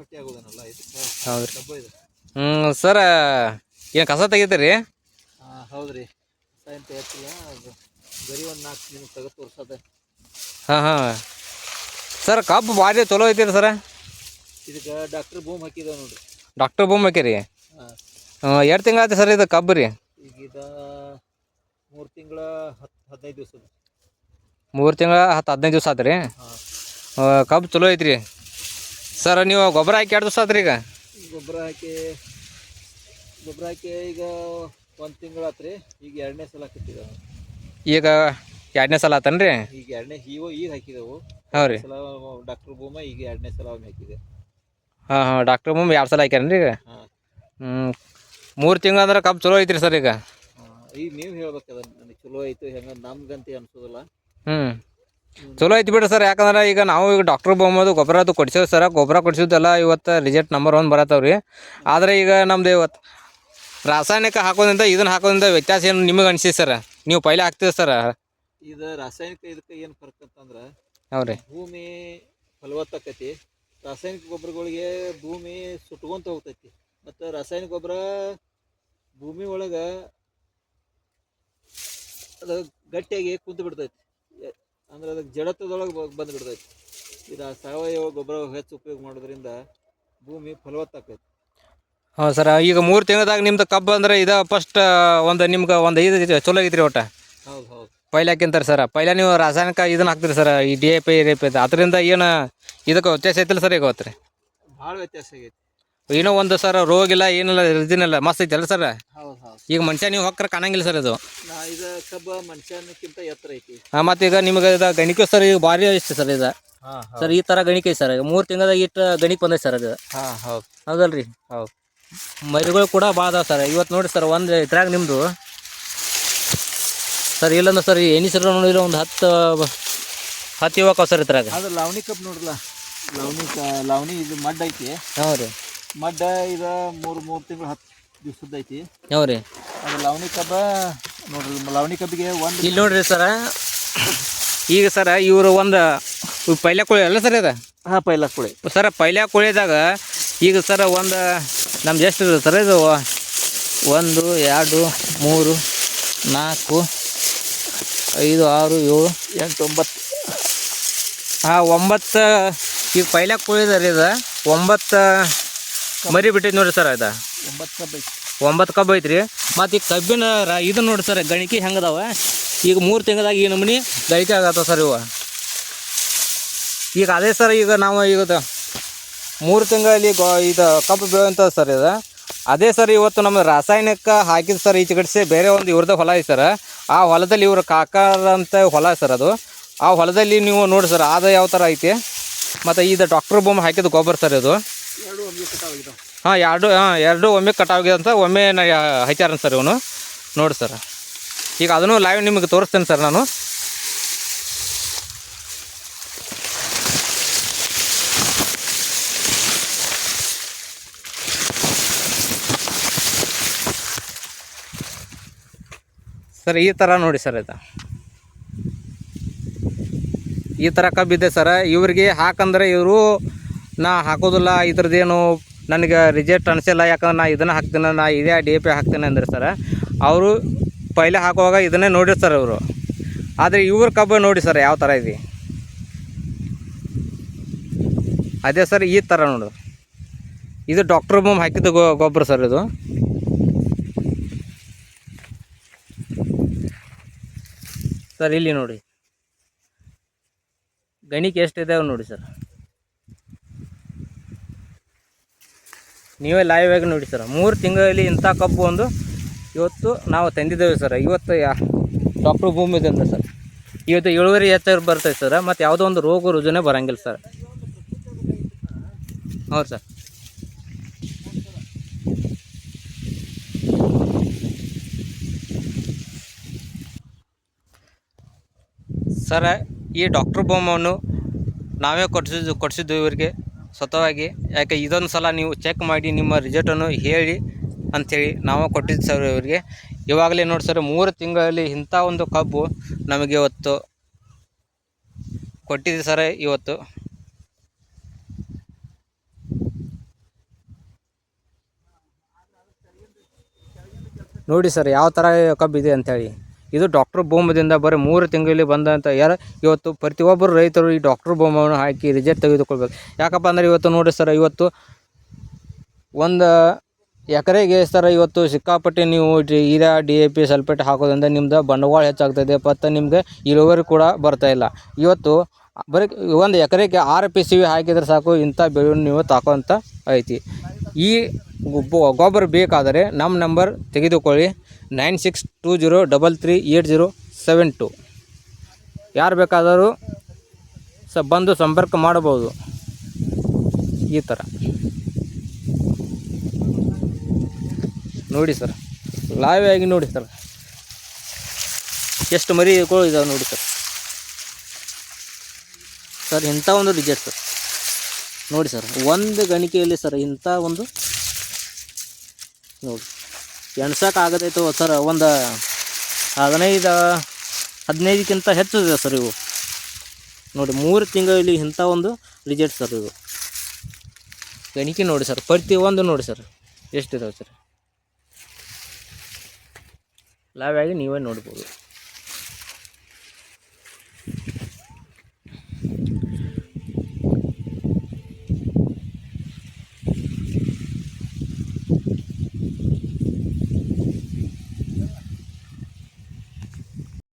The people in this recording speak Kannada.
ಪಟ್ಟಿ ಆಗೋದನಲ್ಲ ಇದು ಹೌದು ರೀ. ಕಬ್ಬು ಇದು. ಸರ ಏನು ಕಸ ತೆಗಿತೀರಿ? ಹೌದು ರೀ, ಸೈನ್ ತೆಗಿತಿಲ್ಲ. ಅದು ಬರೀ ಒಂದು 4 ನಿಮ್ಗೆ ತೆಗೆದು ತೋರ್ಸೋದೆ. ಹಾಂ ಸರ್ ಕಬ್ಬು ಭಾರಿ ಚಲೋ ಐತಿರಿ ಸರ. ಇದಕ್ಕೆ ಡಾಕ್ಟರ್ ಬೂಮ್ ಹಾಕಿದಾವೆ ನೋಡ್ರಿ. ಡಾಕ್ಟರ್ ಬೂಮ್ ಹಾಕಿರಿ? ಹಾಂ. 2 ತಿಂಗಳು ಆಯ್ತು ಸರ್ ಇದು ಕಬ್ಬು ರೀ? ಈಗ 3 ತಿಂಗಳ 15 ದಿವಸ. 3 ತಿಂಗಳ 10-15 ದಿವಸ ಆಯ್ತು ರೀ. ಹಾಂ. ಕಬ್ಬು ಚಲೋ ಐತ್ರಿ ಸರ್. ನೀವು ಗೊಬ್ಬರ ಹಾಕಿ 2 ದಿವಸ ಆಯ್ತು ರೀ ಈಗ? ಗೊಬ್ಬರ ಹಾಕಿ ಈಗ 1 ತಿಂಗಳು ಆತ್ರಿ. ಈಗ 2ನೇ ಸಲ ಹಾಕಿಟ್ಟಿದ್ದಾವೆ. ಈಗ 2ನೇ ಸಲ ಆತನ್ ರೀ? ಈಗ ಈಗ ಹಾಕಿದೆವು. ಹಾಂ ರೀ. ಸಲ ಡಾಕ್ಟರ್ ಬೂಮ ಈಗ 2ನೇ ಸಲ ಒಮ್ಮೆ ಹಾಕಿದೆ. ಹಾಂ ಡಾಕ್ಟರ್ ಬೂಮ್ 2 ಸಲ ಹಾಕ್ಯಾರೇನ್ರಿ ಈಗ? ಹಾಂ. 3 ತಿಂಗಳು ಅಂದ್ರೆ ಕಬ್ಬು ಚಲೋ ಐತ್ರಿ ಸರ್ ಈಗ? ಈಗ ನೀವು ಹೇಳ್ಬೇಕದ ನನಗೆ ಚಲೋ ಐತು ಹೆಂಗೆ ನಮ್ಗಂತ ಅನ್ಸೋದಿಲ್ಲ. ಚಲೋ ಐತಿ ಬಿಡ್ರಿ ಸರ್. ಯಾಕಂದ್ರೆ ಈಗ ನಾವು ಈಗ ಡಾಕ್ಟರ್ ಬೊಮ್ಮದು ಗೊಬ್ಬರ ಅದು ಕೊಡ್ಸೇವೆ ಸರ್. ಗೊಬ್ಬರ ಕೊಡ್ಸಿದ್ದೆಲ್ಲ ಇವತ್ತು ರಿಸಲ್ಟ್ ನಂಬರ್ 1 ಬರತ್ತವ್ರಿ. ಆದರೆ ಈಗ ನಮ್ದು ಇವತ್ತು ರಾಸಾಯನಿಕ ಹಾಕೋದ್ರಿಂದ ಇದನ್ನು ಹಾಕೋದ್ರಿಂದ ವ್ಯತ್ಯಾಸ ಏನು ನಿಮಗೆ ಅನಿಸಿ ಸರ್? ನೀವು ಪೈಲೆ ಹಾಕ್ತೀವಿ ಸರ್. ಇದು ರಾಸಾಯನಿಕ ಇದಕ್ಕೆ ಏನು ಫರ್ಕ್ ಅಂತಂದ್ರೆ, ಹೌದು ರೀ, ಭೂಮಿ ಫಲವತ್ತಾಕತಿ. ರಾಸಾಯನಿಕ ಗೊಬ್ಬರಗಳಿಗೆ ಭೂಮಿ ಸುಟ್ಕೊಂತ ಹೋಗ್ತೈತಿ. ಮತ್ತು ರಾಸಾಯನಿಕ ಗೊಬ್ಬರ ಭೂಮಿ ಒಳಗೆ ಅದು ಗಟ್ಟಿಯಾಗಿ ಕುಂತು ಬಿಡ್ತೈತಿ. ಅಂದ್ರೆ ಅದಕ್ಕೆ ಜಡತ್ವದೊಳಗೆ ಬಂದು ಬಿಡ್ತೈತಿ. ಇದು ಸಾವಯವ ಗೊಬ್ಬರ ಹೆಚ್ಚು ಉಪಯೋಗ ಮಾಡೋದ್ರಿಂದ ಭೂಮಿ ಫಲವತ್ತಾಕೈತಿ. ಹೌದು ಸರ್. ಈಗ 3 ತಿಂಗಳದಾಗ ನಿಮ್ದು ಕಬ್ಬು ಅಂದ್ರೆ ಇದು ಫಸ್ಟ್ ನಿಮ್ಗೆ ಒಂದು 5 ಚಲೋ ಐತ್ರಿ ಒಟ್ಟು? ಹೌದು ಹೌದು. ಪೈಲೆ ಹಾಕಿಂತಾರೆ ಸರ್. ಪೈಲೆ ನೀವು ರಾಸಾಯನಿಕ ಇದನ್ನು ಹಾಕ್ತೀರಿ ಸರ್, ಈ DAP ಅದರಿಂದ ಏನು ಇದಕ್ಕೆ ವ್ಯತ್ಯಾಸ ಐತಿಲ್ಲ ಸರ್? ಈಗ ಹೊತ್ತು ರೀ ಭಾಳ ವ್ಯತ್ಯಾಸ ಆಗೈತಿ. ಏನೋ ಒಂದು ಸರ್ ರೋಗ ಇಲ್ಲ ಏನಿಲ್ಲ, ಇದಿನಿಲ್ಲ, ಮಸ್ತ್ ಐತಲ್ಲ ಸರ್? ಹೌದು ಹೌದು. ಈಗ ಮನುಷ್ಯ ನೀವು ಹೊಕ್ಕರೆ ಕಾಣಂಗಿಲ್ಲ ಸರ್ ಇದು. ಇದು ಕಬ್ಬ ಮನುಷ್ಯನಕ್ಕಿಂತ ಎತ್ತರ ಐತಿ. ಮತ್ತು ಈಗ ನಿಮ್ಗೆ ಇದು ಗಣಿಕೆ ಸರ್ ಈಗ ಭಾರಿ ಐತಿ ಸರ್ ಇದು. ಸರ್ ಈ ಥರ ಗಣಿಕೆ ಐತಿ ಸರ್. 3 ತಿಂಗಳದಾಗ ಇಟ್ಟು ಗಣಿಕೆ ಬಂದೈತೆ ಸರ್ ಅದು. ಹೌದು ಹೌದಲ್ರಿ? ಹೌದು. ಮರಿಗಳು ಕೂಡ ಭಾಳ ಅದಾವೆ ಸರ್. ಇವತ್ತು ನೋಡಿ ಸರ್, ಒಂದು ಇದ್ರಾಗ ನಿಮ್ಮದು ಸರ್ ಇಲ್ಲಂದ್ರೆ ಸರ್ ಎಣ್ಣೆ ಸರ್ ನೋಡಿಲ್ಲ ಒಂದು 10 ಯುವಕ ಸರ್ ಇದ್ರಾಗ. ಅದು ಲಾವಣಿ ಕಬ್ಬು ನೋಡ್ರಲ್ಲ, ಲಾವಣಿ ಇದು ಮಡ್ ಐತಿ. ಹ್ಞೂ ರೀ. ಮಡ್ಡ ಇದು 3 ತಿಂಗಳು 10 ದಿವ್ಸದ ಐತಿ. ಹ್ಞೂ ರೀ. ಅದು ಲಾವಣಿ ಕಬ್ಬ ನೋಡ್ರಿ. ಲಾವಣಿ ಕಬ್ಬಿಗೆ ಒಂದು ಇಲ್ಲಿ ನೋಡ್ರಿ ಸರ, ಈಗ ಸರ ಇವರು ಒಂದು ಪೈಲೆ ಕೋಳಿ ಅಲ್ಲ ಸರ್ ಇದು? ಹಾಂ, ಪೈಲ ಕೋಳಿ ಸರ್. ಪೈಲೆ ಕೋಳಿದಾಗ ಈಗ ಸರ್ ಒಂದು ನಮ್ದು ಎಷ್ಟು ಇರುತ್ತೆ ಸರ್ ಇದು? 1 2 3 4 5 6 7 8 9. ಹಾಂ, 9 ಈಗ ಪೈಲೆ ಕೋಳಿದಾರೆ. ಇದು 9 ಮರಿ ಬಿಟ್ಟೈತೆ ನೋಡಿರಿ ಸರ್. ಇದು 9 ಕಬ್ಬು ಐತಿ. 9 ಕಬ್ಬು ಐತ್ರಿ. ಮತ್ತು ಈಗ ಕಬ್ಬಿನ ಇದು ನೋಡಿ ಸರ್, ಗಣಿಕೆ ಹೆಂಗದಾವ ಈಗ 3 ತಿಂಗಳದಾಗ ಈ ನಮೂನಿ ಗಣಿಕೆ ಆಗತ್ತವ ಸರ್ ಇವು. ಈಗ ಅದೇ ಸರ್, ಈಗ ನಾವು ಈಗ 3 ತಿಂಗಳಲ್ಲಿ ಇದು ಕಬ್ಬು ಬೆಳೆಯುವಂಥದ್ದು ಸರ್ ಇದು. ಅದೇ ಸರ್ ಇವತ್ತು ನಮ್ಮ ರಾಸಾಯನಿಕ ಹಾಕಿದ ಸರ್ ಈಚೆ ಕಡಿಸಿ ಬೇರೆ ಒಂದು ಇವ್ರದ್ದು ಹೊಲ ಐತೆ ಸರ್. ಆ ಹೊಲದಲ್ಲಿ ಇವ್ರ ಕಾಕಾರಂತ ಹೊಲ ಸರ್ ಅದು. ಆ ಹೊಲದಲ್ಲಿ ನೀವು ನೋಡಿ ಸರ್ ಅದು ಯಾವ ಥರ ಐತಿ. ಮತ್ತು ಇದು ಡಾಕ್ಟರ್ ಬೂಮ್ ಹಾಕಿದ ಗೊಬ್ಬರ ಸರ್ ಇದು. ಹಾಂ, ಎರಡು ಒಮ್ಮೆ ಕಟಾವಾಗಿದೆ ಅಂತ ಒಮ್ಮೆ ಹಚ್ಚಾರ ಸರ್ ಇವನು. ನೋಡಿ ಸರ್, ಈಗ ಅದನ್ನು ಲೈವ್ ನಿಮಗೆ ತೋರಿಸ್ತೇನೆ ಸರ್ ನಾನು. ಸರ್ ಈ ಥರ ನೋಡಿ ಸರ್, ಇದು ಈ ಥರ ಕಬ್ಬಿದೆ ಸರ್. ಇವ್ರಿಗೆ ಹಾಕಂದ್ರೆ ಇವರು ನಾ ಹಾಕೋದಿಲ್ಲ, ಇದ್ರದ್ದೇನು ನನಗೆ ರಿಜೆಕ್ಟ್ ಅನಿಸಿಲ್ಲ, ಯಾಕಂದ್ರೆ ನಾ ಇದನ್ನು ಹಾಕ್ತೀನಿ, ನಾ ಇದೇ DAP ಹಾಕ್ತೀನಿ ಅಂದ್ರೆ ಸರ್. ಅವರು ಪೈಲೆ ಹಾಕುವಾಗ ಇದನ್ನೇ ನೋಡಿರಿ ಸರ್ ಇವರು. ಆದರೆ ಇವ್ರ ಕಬ್ಬು ನೋಡಿ ಸರ್ ಯಾವ ಥರ ಇದೆ. ಅದೇ ಸರ್ ಈ ಥರ ನೋಡು. ಇದು ಡಾಕ್ಟರ್ ಬೂಮ್ ಹಾಕಿದ್ದು ಗೊಬ್ಬರ ಸರ್ ಇದು. ಸರ್ ಇಲ್ಲಿ ನೋಡಿ ಗಣಿಕೆ ಎಷ್ಟಿದೆ ನೋಡಿ ಸರ್. ನೀವೇ ಲೈವ್ ಆಗಿ ನೋಡಿ ಸರ್. 3 ತಿಂಗಳಲ್ಲಿ ಇಂಥ ಕಬ್ಬು ಒಂದು ಇವತ್ತು ನಾವು ತಂದಿದ್ದೇವೆ ಸರ್. ಇವತ್ತು ಡಾಕ್ಟರ್ ಭೂಮಿ ಇದೆ ಅಂತ ಸರ್. ಇವತ್ತು ಇಳುವರಿ ಹೆಚ್ಚು ಬರ್ತೈತೆ ಸರ್. ಮತ್ತು ಯಾವುದೋ ಒಂದು ರೋಗ ರುಜಿನ ಬರೋಂಗಿಲ್ಲ ಸರ್. ಹೌದು ಸರ್. ಸರ ಈ ಡಾಕ್ಟರ್ ಬೊಮ್ಮವನ್ನು ನಾವೇ ಕೊಡಿಸಿದ್ದು ಇವರಿಗೆ ಸ್ವತಃವಾಗಿ. ಯಾಕೆ ಇದೊಂದು ಸಲ ನೀವು ಚೆಕ್ ಮಾಡಿ ನಿಮ್ಮ ರಿಸಲ್ಟನ್ನು ಹೇಳಿ ಅಂಥೇಳಿ ನಾವು ಕೊಟ್ಟಿದ್ದು ಸರ್ ಇವರಿಗೆ. ಇವಾಗಲೇ ನೋಡಿ ಸರ್, 3 ತಿಂಗಳಲ್ಲಿ ಇಂಥ ಒಂದು ಕಬ್ಬು ನಮಗೆ ಇವತ್ತು ಕೊಟ್ಟಿದೆ ಸರ್. ಇವತ್ತು ನೋಡಿ ಸರ್ ಯಾವ ಥರ ಕಬ್ಬಿದೆ ಅಂಥೇಳಿ. ಇದು ಡಾಕ್ಟರ್ ಬೂಮದಿಂದ ಬರೀ 3 ತಿಂಗಳಲ್ಲಿ ಬಂದಂಥ ಇವತ್ತು ಪ್ರತಿಯೊಬ್ಬರು ರೈತರು ಈ ಡಾಕ್ಟರ್ ಬೂಮನ್ನು ಹಾಕಿ ರಿಸಲ್ಟ್ ತೆಗೆದುಕೊಳ್ಬೇಕು. ಯಾಕಪ್ಪ ಅಂದರೆ ಇವತ್ತು ನೋಡಿ ಸರ್, ಇವತ್ತು ಒಂದು ಎಕರೆಗೆ ಸರ್ ಇವತ್ತು ಸಿಕ್ಕಾಪಟ್ಟೆ ನೀವು ಯೂರಿಯಾ DAP ಸಲ್ಫೇಟ್ ಹಾಕೋದ್ರಿಂದ ನಿಮ್ದು ಬಂಡವಾಳ ಹೆಚ್ಚಾಗ್ತದೆ ಮತ್ತು ನಿಮಗೆ ಇಳುವರಿ ಕೂಡ ಬರ್ತಾಯಿಲ್ಲ. ಇವತ್ತು ಬರೀ ಒಂದು ಎಕರೆಗೆ 6 PCV ಹಾಕಿದರೆ ಸಾಕು, ಇಂಥ ಬೆಳೆಯನ್ನು ನೀವು ತಾಕೋಂತ ಐತಿ. ಈ ಗೊಬ್ಬರ ಬೇಕಾದರೆ ನಮ್ಮ ನಂಬರ್ ತೆಗೆದುಕೊಳ್ಳಿ, 9620338072. ಯಾರು ಬೇಕಾದರೂ ಬಂದು ಸಂಪರ್ಕ ಮಾಡಬಹುದು. ಈ ಥರ ನೋಡಿ ಸರ್, ಲೈವ್ ಆಗಿ ನೋಡಿ ಸರ್, ಎಷ್ಟು ಮರಿಗಳು ಇದಾವೆ ನೋಡಿ ಸರ್. ಸರ್ ಇಂಥ ಒಂದು ರಿಜೆಕ್ಟ್ ಸರ್ ನೋಡಿ ಸರ್, ಒಂದು ಗಣಿಕೆಯಲ್ಲಿ ಸರ್ ಇಂಥ ಒಂದು ನೋಡಿ ಎಣ್ಸೋಕ್ಕಾಗದೈತು ಸರ್. ಒಂದು 15-15ಕ್ಕಿಂತ ಹೆಚ್ಚು ಇದೆ ಸರ್ ಇವು ನೋಡಿ. 3 ತಿಂಗಳಲ್ಲಿ ಇಂಥ ಒಂದು ರಿಜೆಕ್ಟ್ ಸರ್ ಇವು ಗಣಿಕೆ ನೋಡಿ ಸರ್. ಪ್ರತಿಯೊಂದು ನೋಡಿ ಸರ್ ಎಷ್ಟಿದಾವೆ ಸರ್, ಲೈವ್ ಆಗಿ ನೀವೇ ನೋಡ್ಬೋದು.